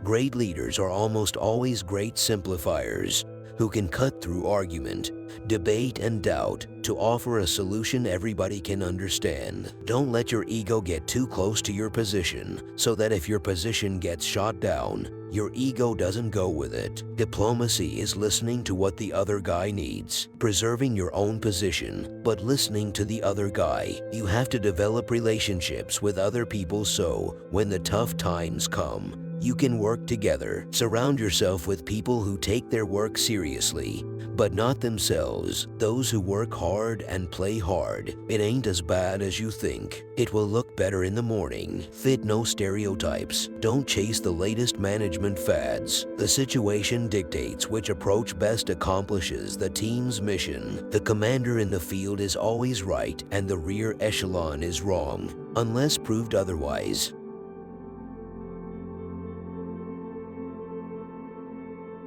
Great leaders are almost always great simplifiers who can cut through argument, debate, and doubt to offer a solution everybody can understand. Don't let your ego get too close to your position so that if your position gets shot down, your ego doesn't go with it. Diplomacy is listening to what the other guy needs, preserving your own position, but listening to the other guy. You have to develop relationships with other people so when the tough times come, you can work together. Surround yourself with people who take their work seriously, but not themselves. Those who work hard and play hard. It ain't as bad as you think. It will look better in the morning. Fit no stereotypes. Don't chase the latest management fads. The situation dictates which approach best accomplishes the team's mission. The commander in the field is always right and the rear echelon is wrong, unless proved otherwise.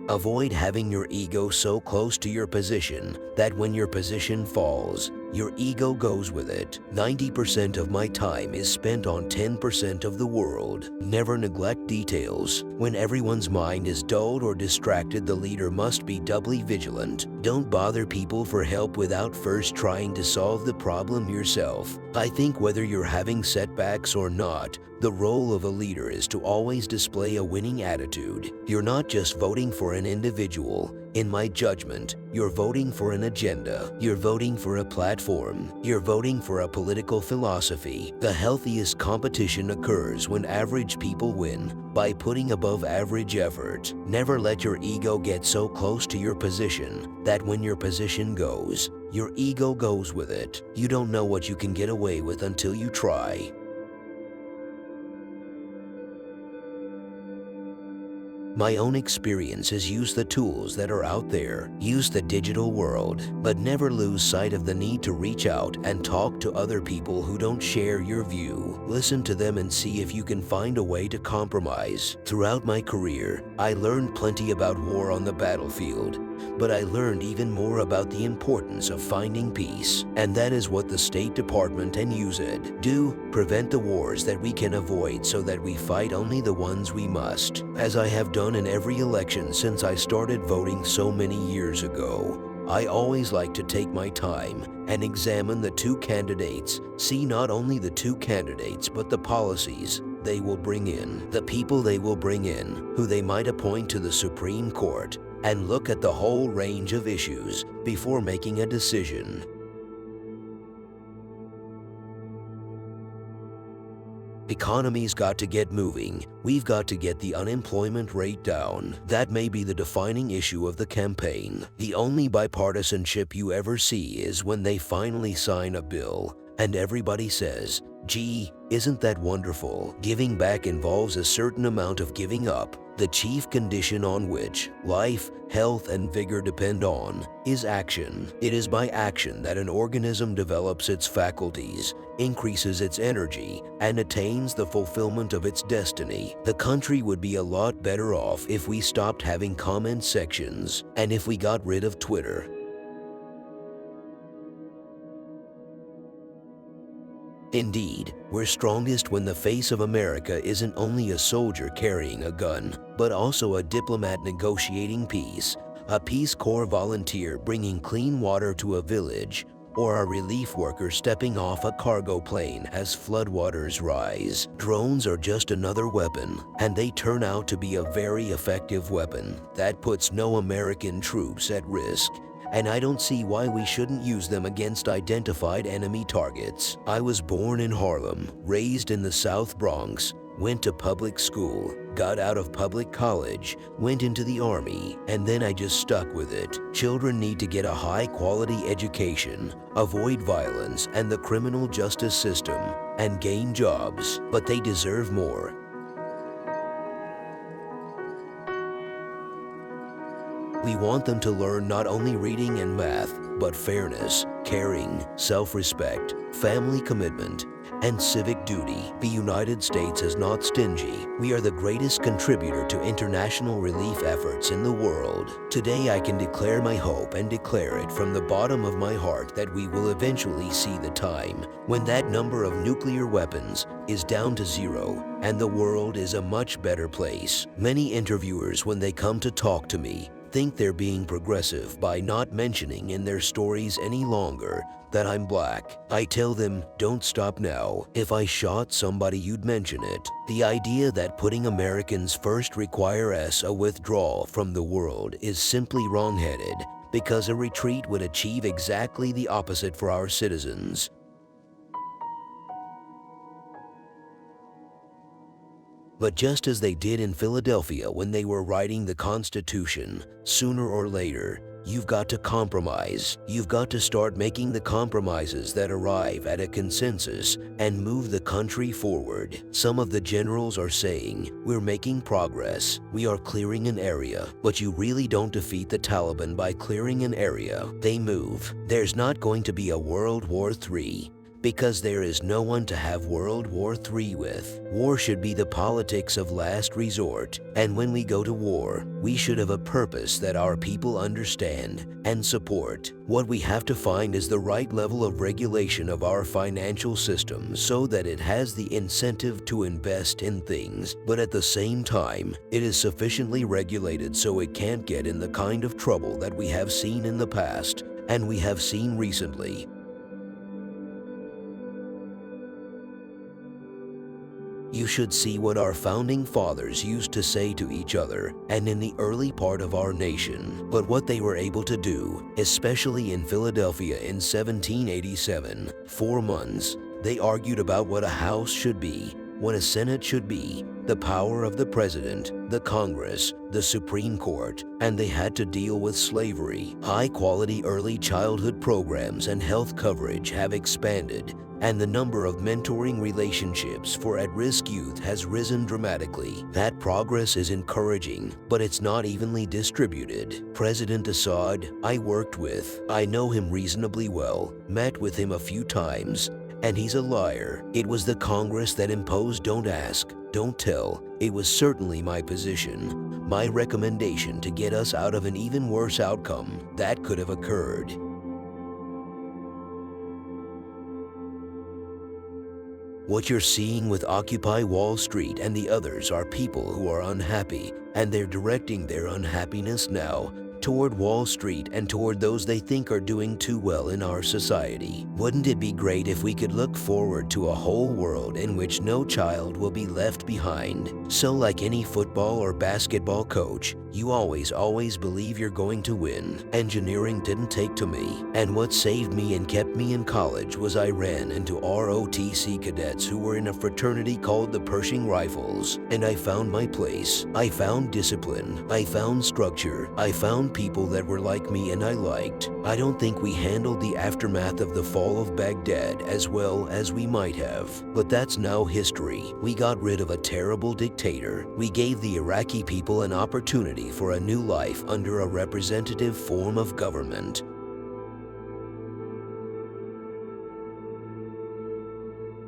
Avoid having your ego so close to your position that when your position falls, your ego goes with it. 90% of my time is spent on 10% of the world. Never neglect details. When everyone's mind is dulled or distracted, the leader must be doubly vigilant. Don't bother people for help without first trying to solve the problem yourself. I think whether you're having setbacks or not, the role of a leader is to always display a winning attitude. You're not just voting for an individual. In my judgment, you're voting for an agenda. You're voting for a platform. You're voting for a political philosophy. The healthiest competition occurs when average people win by putting above average effort. Never let your ego get so close to your position that when your position goes, your ego goes with it. You don't know what you can get away with until you try. My own experience is use the tools that are out there. Use the digital world, but never lose sight of the need to reach out and talk to other people who don't share your view. Listen to them and see if you can find a way to compromise. Throughout my career, I learned plenty about war on the battlefield, but I learned even more about the importance of finding peace. And that is what the State Department and USAID do. Prevent the wars that we can avoid so that we fight only the ones we must. As I have done in every election since I started voting so many years ago, I always like to take my time and examine the two candidates. See not only the two candidates, but the policies they will bring in, the people they will bring in, who they might appoint to the Supreme Court, and look at the whole range of issues before making a decision. Economy's got to get moving. We've got to get the unemployment rate down. That may be the defining issue of the campaign. The only bipartisanship you ever see is when they finally sign a bill and everybody says, "Gee, isn't that wonderful?" Giving back involves a certain amount of giving up. The chief condition on which life, health, and vigor depend on is action. It is by action that an organism develops its faculties, increases its energy, and attains the fulfillment of its destiny. The country would be a lot better off if we stopped having comment sections and if we got rid of Twitter. Indeed, we're strongest when the face of America isn't only a soldier carrying a gun, but also a diplomat negotiating peace, a Peace Corps volunteer bringing clean water to a village, or a relief worker stepping off a cargo plane as floodwaters rise. Drones are just another weapon, and they turn out to be a very effective weapon that puts no American troops at risk. And I don't see why we shouldn't use them against identified enemy targets. I was born in Harlem, raised in the South Bronx, went to public school, got out of public college, went into the Army, and then I just stuck with it. Children need to get a high-quality education, avoid violence and the criminal justice system, and gain jobs, but they deserve more. We want them to learn not only reading and math, but fairness, caring, self-respect, family commitment, and civic duty. The United States is not stingy. We are the greatest contributor to international relief efforts in the world. Today I can declare my hope and declare it from the bottom of my heart that we will eventually see the time when that number of nuclear weapons is down to zero and the world is a much better place. Many interviewers, when they come to talk to me, think they're being progressive by not mentioning in their stories any longer that I'm black. I tell them, don't stop now. If I shot somebody, you'd mention it. The idea that putting Americans first requires a withdrawal from the world is simply wrong-headed, because a retreat would achieve exactly the opposite for our citizens. But just as they did in Philadelphia when they were writing the Constitution, sooner or later, you've got to compromise. You've got to start making the compromises that arrive at a consensus and move the country forward. Some of the generals are saying, we're making progress, we are clearing an area, but you really don't defeat the Taliban by clearing an area. They move. There's not going to be a World War III, because there is no one to have World War III with. War should be the politics of last resort, and when we go to war, we should have a purpose that our people understand and support. What we have to find is the right level of regulation of our financial system so that it has the incentive to invest in things, but at the same time, it is sufficiently regulated so it can't get in the kind of trouble that we have seen in the past and we have seen recently. You should see what our founding fathers used to say to each other and in the early part of our nation, but what they were able to do, especially in Philadelphia in 1787, 4 months, they argued about what a house should be, what a senate should be, the power of the president, the Congress, the Supreme Court, and they had to deal with slavery. High-quality early childhood programs and health coverage have expanded, and the number of mentoring relationships for at-risk youth has risen dramatically. That progress is encouraging, but it's not evenly distributed. President Assad, I worked with. I know him reasonably well, met with him a few times, and he's a liar. It was the Congress that imposed don't ask, don't tell. It was certainly my position, my recommendation to get us out of an even worse outcome that could have occurred. What you're seeing with Occupy Wall Street and the others are people who are unhappy, and they're directing their unhappiness now toward Wall Street and toward those they think are doing too well in our society. Wouldn't it be great if we could look forward to a whole world in which no child will be left behind? So like any football or basketball coach, you always believe you're going to win. Engineering didn't take to me, and what saved me and kept me in college was I ran into ROTC cadets who were in a fraternity called the Pershing Rifles, and I found my place. I found discipline, I found structure, I found people that were like me and I liked. I don't think we handled the aftermath of the fall of Baghdad as well as we might have, but that's now history. We got rid of a terrible dictator. We gave the Iraqi people an opportunity for a new life under a representative form of government.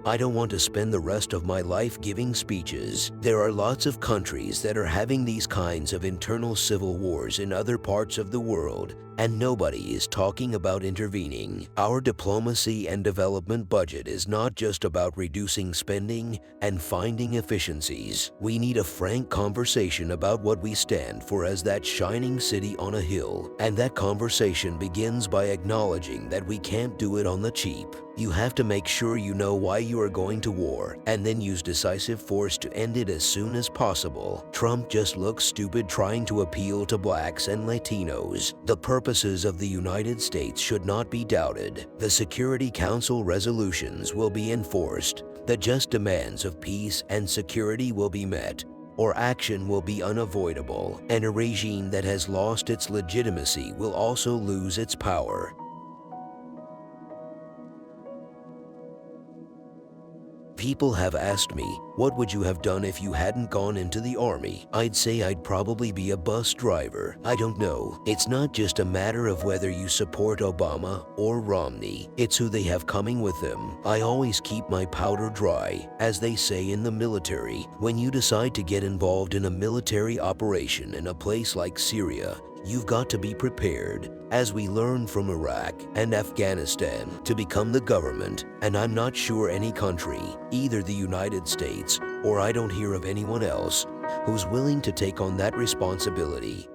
I don't want to spend the rest of my life giving speeches. There are lots of countries that are having these kinds of internal civil wars in other parts of the world, and nobody is talking about intervening. Our diplomacy and development budget is not just about reducing spending and finding efficiencies. We need a frank conversation about what we stand for as that shining city on a hill, and that conversation begins by acknowledging that we can't do it on the cheap. You have to make sure you know why you are going to war, and then use decisive force to end it as soon as possible. Trump just looks stupid trying to appeal to blacks and Latinos. The purposes of the United States should not be doubted. The Security Council resolutions will be enforced. The just demands of peace and security will be met, or action will be unavoidable, and a regime that has lost its legitimacy will also lose its power. people have asked me, what would you have done if you hadn't gone into the army? I'd say I'd probably be a bus driver. I don't know. It's not just a matter of whether you support Obama or Romney. It's who they have coming with them. I always keep my powder dry, as they say in the military. When you decide to get involved in a military operation in a place like Syria, you've got to be prepared, as we learned from Iraq and Afghanistan, to become the government. And I'm not sure any country, either the United States or I don't hear of anyone else, who's willing to take on that responsibility.